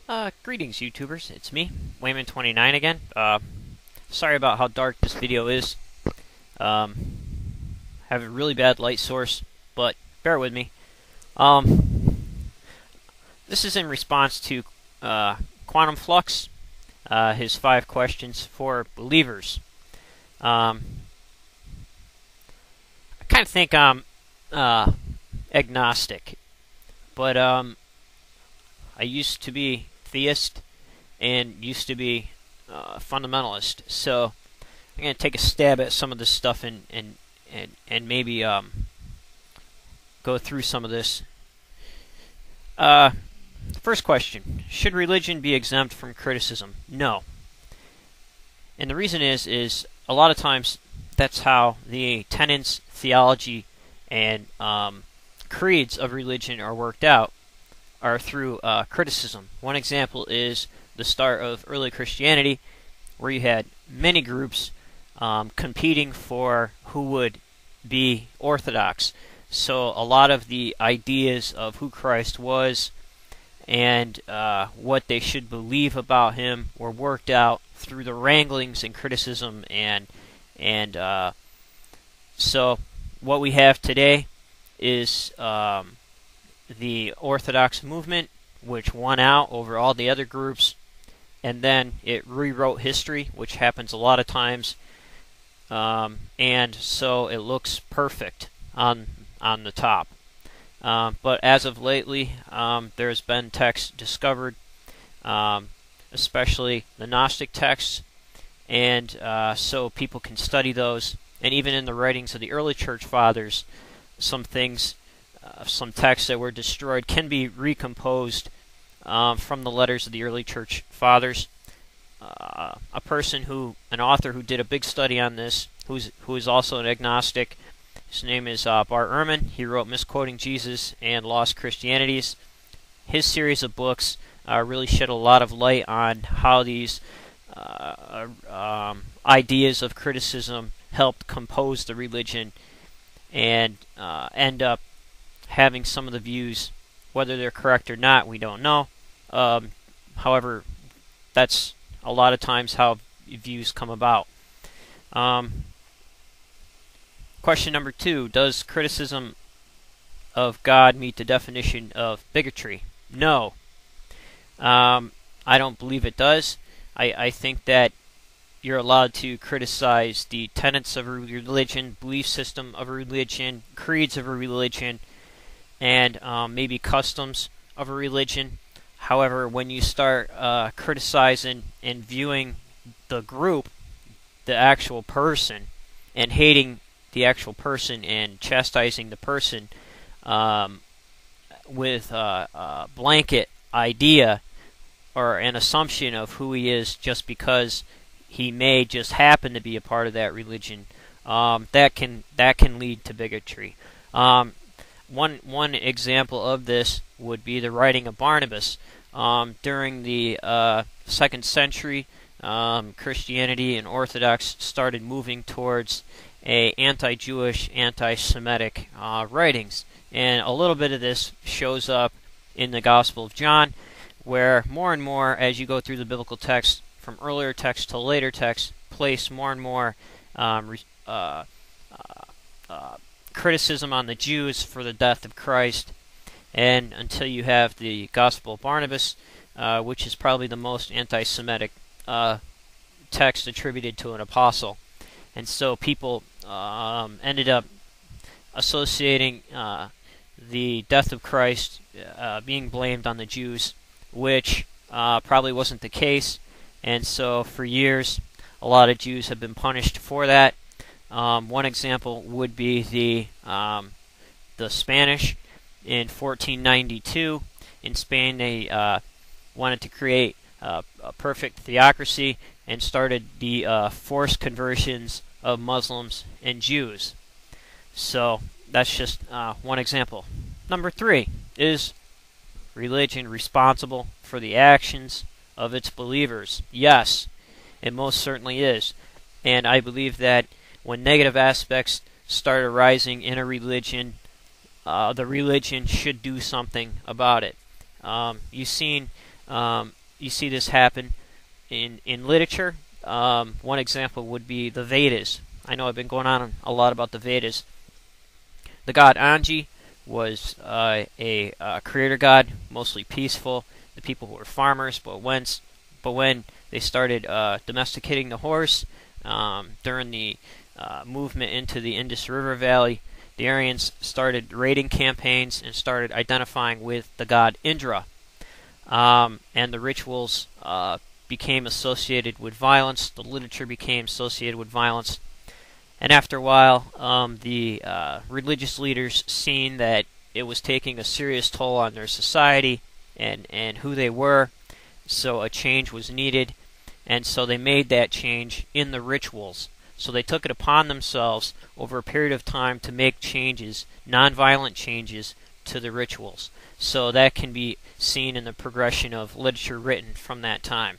Greetings YouTubers, it's me, Wayman29 again. Sorry about how dark this video is. Have a really bad light source, but bear with me. This is in response to Quantum Flux, his 5 questions for believers. I kind of think I'm agnostic, but I used to be theist and used to be fundamentalist, so I'm going to take a stab at some of this stuff and maybe go through some of this. First question: should religion be exempt from criticism? No. And the reason is a lot of times that's how the tenets, theology, and creeds of religion are worked out, are through criticism. One example is the start of early Christianity, where you had many groups competing for who would be orthodox. So a lot of the ideas of who Christ was and what they should believe about him were worked out through the wranglings and criticism, and so what we have today is the Orthodox movement, which won out over all the other groups, and then it rewrote history, which happens a lot of times, and so it looks perfect on the top. But as of lately, there's been texts discovered, especially the Gnostic texts, and so people can study those. And even in the writings of the early church fathers, some things, some texts that were destroyed can be recomposed from the letters of the early church fathers. An author who did a big study on this, who is also an agnostic, his name is Bart Ehrman. He wrote Misquoting Jesus and Lost Christianities. His series of books really shed a lot of light on how these ideas of criticism helped compose the religion and end up having some of the views. Whether they're correct or not, we don't know. However, that's a lot of times how views come about. Question number 2: does criticism of God meet the definition of bigotry? No. I don't believe it does. I think that you're allowed to criticize the tenets of a religion, belief system of a religion, creeds of a religion, and maybe customs of a religion. However, when you start criticizing and viewing the group, the actual person, and hating the actual person and chastising the person with a blanket idea or an assumption of who he is just because he may just happen to be a part of that religion, that can lead to bigotry. One example of this would be the writing of Barnabas. During the 2nd century, Christianity and Orthodox started moving towards anti-Jewish, anti-Semitic writings, and a little bit of this shows up in the Gospel of John, where more and more, as you go through the biblical text, from earlier text to later text, place more and more criticism on the Jews for the death of Christ, and until you have the Gospel of Barnabas, which is probably the most anti-Semitic text attributed to an apostle. And so people ended up associating the death of Christ being blamed on the Jews, which probably wasn't the case. And so for years, a lot of Jews have been punished for that. One example would be the Spanish. In 1492, in Spain, they wanted to create a perfect theocracy and started the forced conversions of Muslims and Jews. So that's just one example. Number 3: is religion responsible for the actions of its believers? Yes, it most certainly is. And I believe that when negative aspects start arising in a religion, the religion should do something about it. You've seen You see this happen in literature. One example would be the Vedas. I know I've been going on a lot about the Vedas. The god Anji was a creator god, mostly peaceful. The people were farmers, but when they started domesticating the horse during the movement into the Indus River Valley, the Aryans started raiding campaigns and started identifying with the god Indra. And the rituals became associated with violence. The literature became associated with violence. And after a while, the religious leaders seen that it was taking a serious toll on their society and who they were, so a change was needed, and so they made that change in the rituals. So they took it upon themselves over a period of time to make changes, nonviolent changes, to the rituals. So that can be seen in the progression of literature written from that time.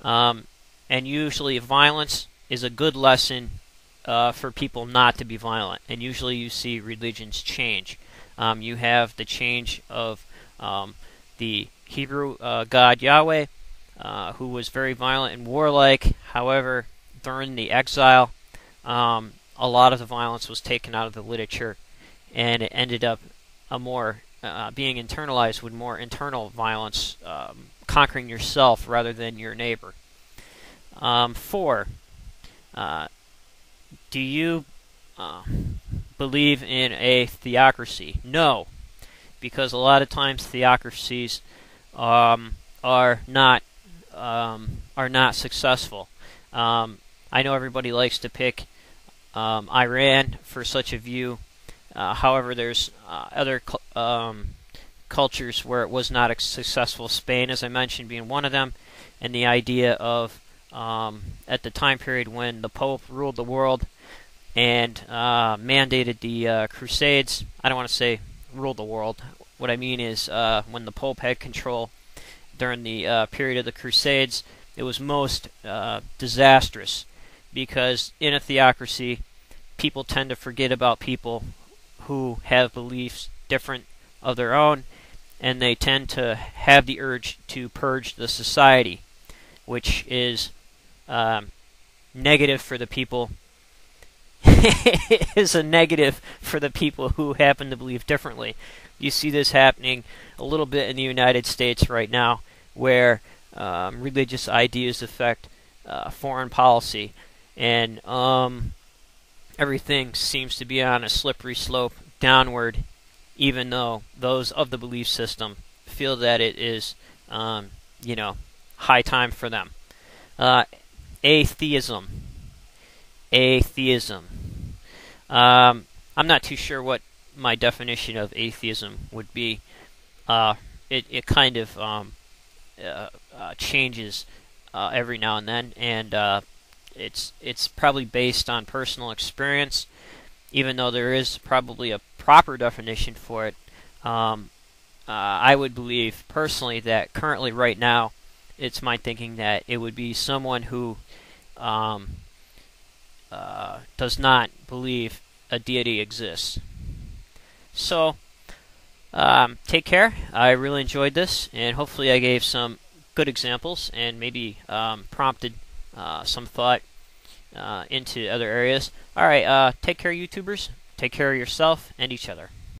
And usually violence is a good lesson for people not to be violent. And usually you see religions change. You have the change of the Hebrew god Yahweh, who was very violent and warlike. However, during the exile, a lot of the violence was taken out of the literature, and it ended up being internalized with more internal violence, conquering yourself rather than your neighbor. 4. Do you believe in a theocracy? No, because a lot of times theocracies are not successful. I know everybody likes to pick Iran for such a view. However, there's other cultures where it was not successful. Spain, as I mentioned, being one of them, and the idea of at the time period when the Pope ruled the world and mandated the Crusades. I don't want to say ruled the world. What I mean is when the Pope had control during the period of the Crusades, it was most disastrous, because in a theocracy, people tend to forget about people who have beliefs different of their own, and they tend to have the urge to purge the society, which is negative for the people. It is a negative for the people who happen to believe differently. You see this happening a little bit in the United States right now, where religious ideas affect foreign policy, and everything seems to be on a slippery slope downward, even though those of the belief system feel that it is, high time for them. Atheism. I'm not too sure what my definition of atheism would be. It kind of changes every now and then, and it's probably based on personal experience, even though there is probably a proper definition for it. I would believe personally that currently, right now, it's my thinking that it would be someone who does not believe a deity exists. So, take care. I really enjoyed this, and hopefully I gave some good examples and maybe prompted some thought into other areas. Alright, take care, YouTubers. Take care of yourself and each other.